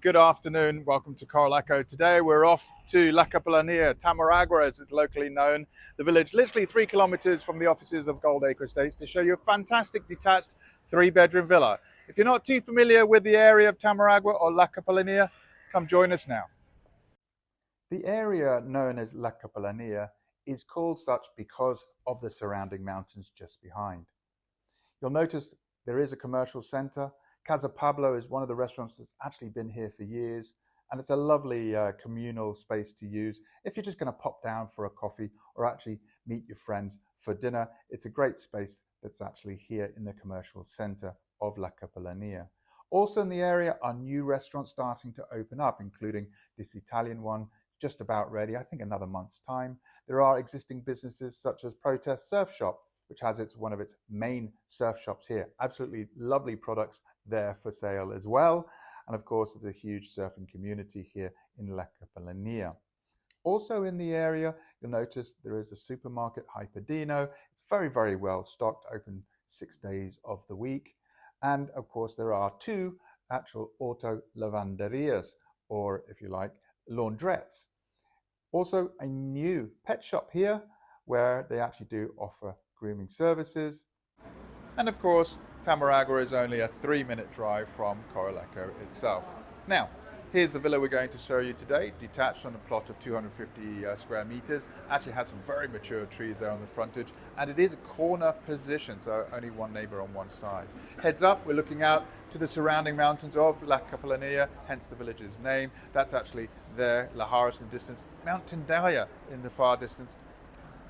Good afternoon, welcome to GoldAcre. Today we're off to La Capellanía, Tamaragua as it's locally known, the village literally 3 kilometers from the offices of GoldAcre Estates, to show you a fantastic detached 3-bedroom villa. If you're not too familiar with the area of Tamaragua or La Capellanía, come join us now. The area known as La Capellanía is called such because of the surrounding mountains just behind. You'll notice there is a commercial centre. Casa Pablo is one of the restaurants that's actually been here for years, and it's a lovely communal space to use if you're just going to pop down for a coffee or actually meet your friends for dinner. It's a great space that's actually here in the commercial centre of La Capellanía. Also in the area are new restaurants starting to open up, including this Italian one just about ready, I think another month's time. There are existing businesses such as Protest Surf Shop, which has one of its main surf shops here. Absolutely lovely products there for sale as well. And of course, there's a huge surfing community here in La Capellanía. Also in the area, you'll notice there is a supermarket, Hyperdino. It's very, very well stocked, open 6 days of the week. And of course, there are 2 actual auto lavanderias, or if you like, laundrettes. Also a new pet shop here where they actually do offer grooming services. And of course, Tamaragua is only a 3-minute drive from GoldAcre itself. Now, here's the villa we're going to show you today, detached on a plot of 250 square meters. Actually has some very mature trees there on the frontage, and it is a corner position, so only one neighbor on one side. Heads up, we're looking out to the surrounding mountains of La Capellanía, hence the village's name. That's actually there, La Haras in the distance, Mount Tindaya in the far distance,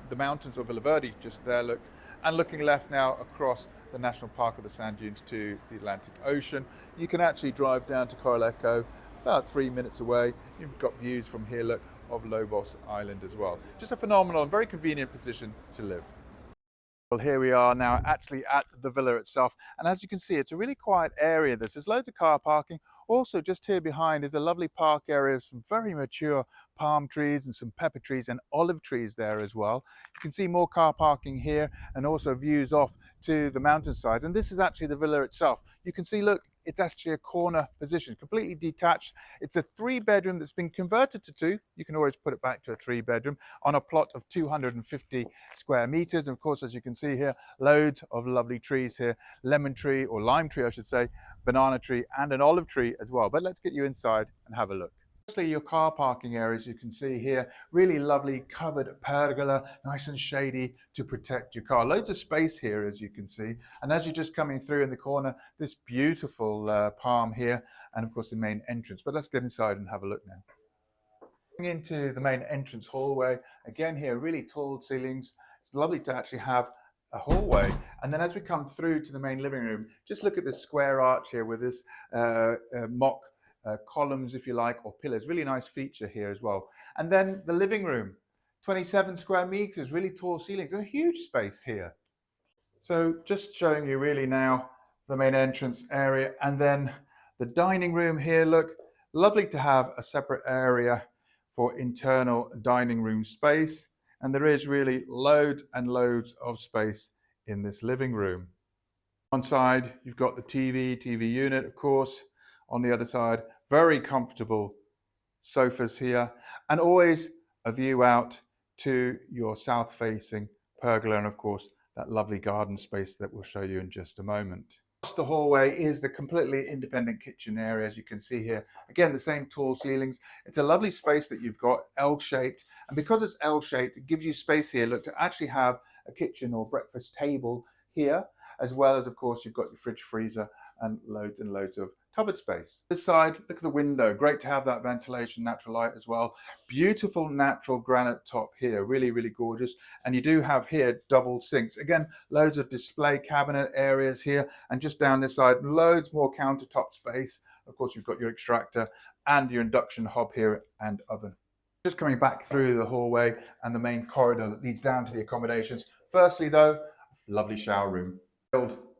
the mountains of Villaverde just there, look, and looking left now across the National Park of the Sand Dunes to the Atlantic Ocean. You can actually drive down to GoldAcre, about 3 minutes away. You've got views from here, look, of Lobos Island as well. Just a phenomenal and very convenient position to live. Well, here we are now actually at the villa itself, and as you can see, it's a really quiet area. There's loads of car parking. Also just here behind is a lovely park area with some very mature palm trees and some pepper trees and olive trees there as well. You can see more car parking here and also views off to the mountainsides, and this is actually the villa itself. You can see, look, it's actually a corner position, completely detached. It's a 3-bedroom that's been converted to 2. You can always put it back to a 3-bedroom on a plot of 250 square meters. And of course, as you can see here, loads of lovely trees here, lemon tree or lime tree, I should say, banana tree and an olive tree as well. But let's get you inside and have a look. Firstly, your car parking areas, you can see here, really lovely covered pergola, nice and shady to protect your car. Loads of space here, as you can see. And as you're just coming through in the corner, this beautiful palm here, and of course the main entrance. But let's get inside and have a look now. Going into the main entrance hallway, again here, really tall ceilings. It's lovely to actually have a hallway. And then as we come through to the main living room, just look at this square arch here with this mock columns, if you like, or pillars. Really nice feature here as well. And then the living room, 27 square meters, really tall ceilings. There's a huge space here. So just showing you really now the main entrance area, and then the dining room here. Look, lovely to have a separate area for internal dining room space. And there is really loads and loads of space in this living room. One side, you've got the TV unit, of course. On the other side, very comfortable sofas here, and always a view out to your south-facing pergola, and of course, that lovely garden space that we'll show you in just a moment. Across the hallway is the completely independent kitchen area, as you can see here. Again, the same tall ceilings. It's a lovely space that you've got, L-shaped, and because it's L-shaped, it gives you space here, look, to actually have a kitchen or breakfast table here, as well as, of course, you've got your fridge, freezer, and loads of cupboard space. This side, look at the window. Great to have that ventilation, natural light as well. Beautiful natural granite top here, really, really gorgeous. And you do have here double sinks. Again, loads of display cabinet areas here, and just down this side, loads more countertop space. Of course, you've got your extractor and your induction hob here and oven. Just coming back through the hallway and the main corridor that leads down to the accommodations. Firstly, though, lovely shower room.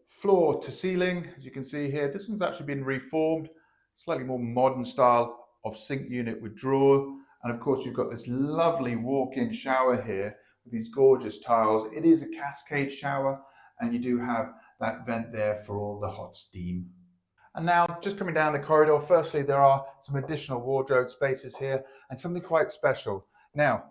Floor to ceiling, as you can see here. This one's actually been reformed, slightly more modern style of sink unit with drawer. And of course, you've got this lovely walk-in shower here with these gorgeous tiles. It is a cascade shower, and you do have that vent there for all the hot steam. And now just coming down the corridor, firstly, there are some additional wardrobe spaces here and something quite special. Now,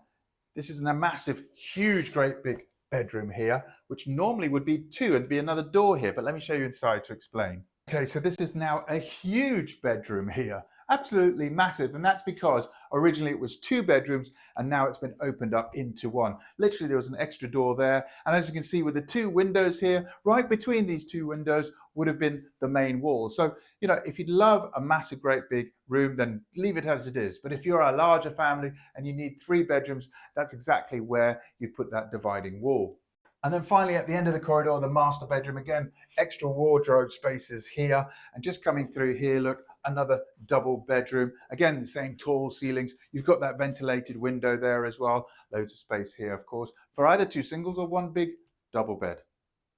this is a massive, huge, great big bedroom here, which normally would be two and be another door here, but let me show you inside to explain. Okay, so this is now a huge bedroom here, absolutely massive, and that's because originally it was two bedrooms and now it's been opened up into one. Literally there was an extra door there, and as you can see with the two windows here, right between these two windows would have been the main wall. So, you know, if you'd love a massive, great big room, then leave it as it is. But if you're a larger family and you need three bedrooms, that's exactly where you put that dividing wall. And then finally, at the end of the corridor, the master bedroom, again, extra wardrobe spaces here. And just coming through here, look, another double bedroom. Again, the same tall ceilings. You've got that ventilated window there as well. Loads of space here, of course, for either two singles or one big double bed.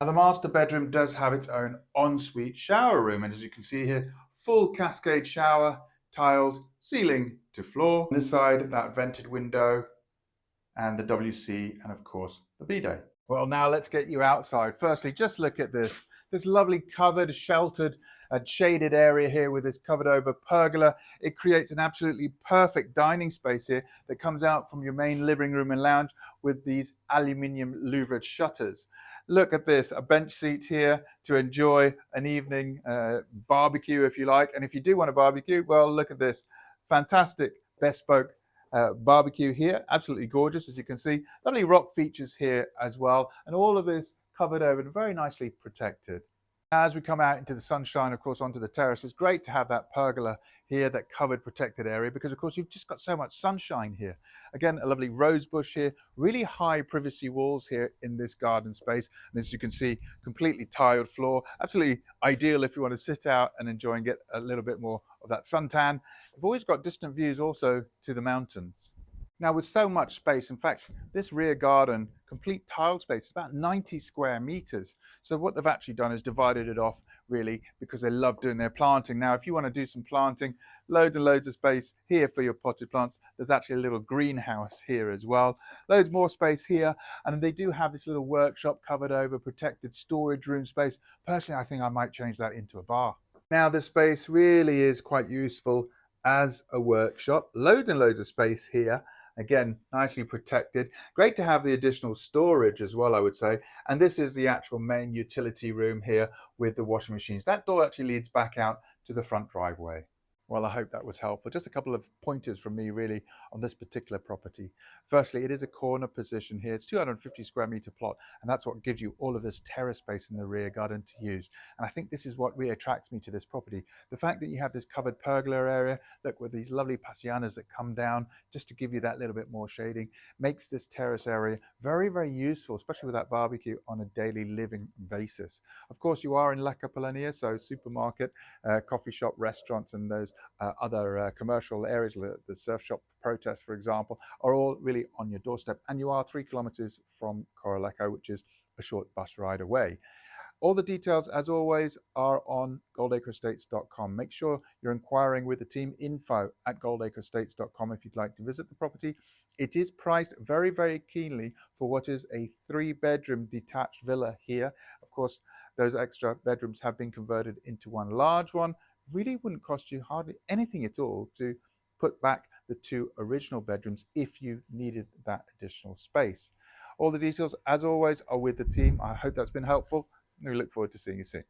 Now, the master bedroom does have its own ensuite shower room. And as you can see here, full cascade shower, tiled ceiling to floor. On this side, that vented window and the WC, and of course, the bidet. Well, now let's get you outside. Firstly, just look at this lovely covered, sheltered, shaded area here with this covered over pergola. It creates an absolutely perfect dining space here that comes out from your main living room and lounge with these aluminium louvered shutters. Look at this, a bench seat here to enjoy an evening barbecue if you like. And if you do want a barbecue, well, look at this fantastic bespoke barbecue here, absolutely gorgeous, as you can see. Lovely rock features here as well, and all of this covered over and very nicely protected. As we come out into the sunshine, of course, onto the terrace, it's great to have that pergola here, that covered protected area, because of course you've just got so much sunshine here. Again, a lovely rose bush here, really high privacy walls here in this garden space, and as you can see, completely tiled floor, absolutely ideal if you want to sit out and enjoy and get a little bit more of that suntan. We've always got distant views also to the mountains. Now, with so much space, in fact, this rear garden, complete tile space, is about 90 square meters. So what they've actually done is divided it off, really, because they love doing their planting. Now, if you want to do some planting, loads and loads of space here for your potted plants. There's actually a little greenhouse here as well. Loads more space here. And they do have this little workshop covered over, protected storage room space. Personally, I think I might change that into a bar. Now, this space really is quite useful as a workshop. Loads and loads of space here. Again, nicely protected. Great to have the additional storage as well, I would say. And this is the actual main utility room here with the washing machines. That door actually leads back out to the front driveway. Well, I hope that was helpful. Just a couple of pointers from me really on this particular property. Firstly, it is a corner position here. It's 250 square meter plot, and that's what gives you all of this terrace space in the rear garden to use. And I think this is what really attracts me to this property. The fact that you have this covered pergola area, look, with these lovely passianas that come down just to give you that little bit more shading, makes this terrace area very, very useful, especially with that barbecue on a daily living basis. Of course, you are in La Capellanía, so supermarket, coffee shop, restaurants, and those other commercial areas, the surf shop Protest, for example, are all really on your doorstep. And you are 3 kilometers from Coralejo, which is a short bus ride away. All the details, as always, are on GoldAcreEstates.com. Make sure you're inquiring with the team, info@GoldAcreEstates.com, if you'd like to visit the property. It is priced very, very keenly for what is a 3-bedroom detached villa here. Of course, those extra bedrooms have been converted into one large one. Really wouldn't cost you hardly anything at all to put back the 2 original bedrooms if you needed that additional space. All the details, as always, are with the team. I hope that's been helpful. We look forward to seeing you soon.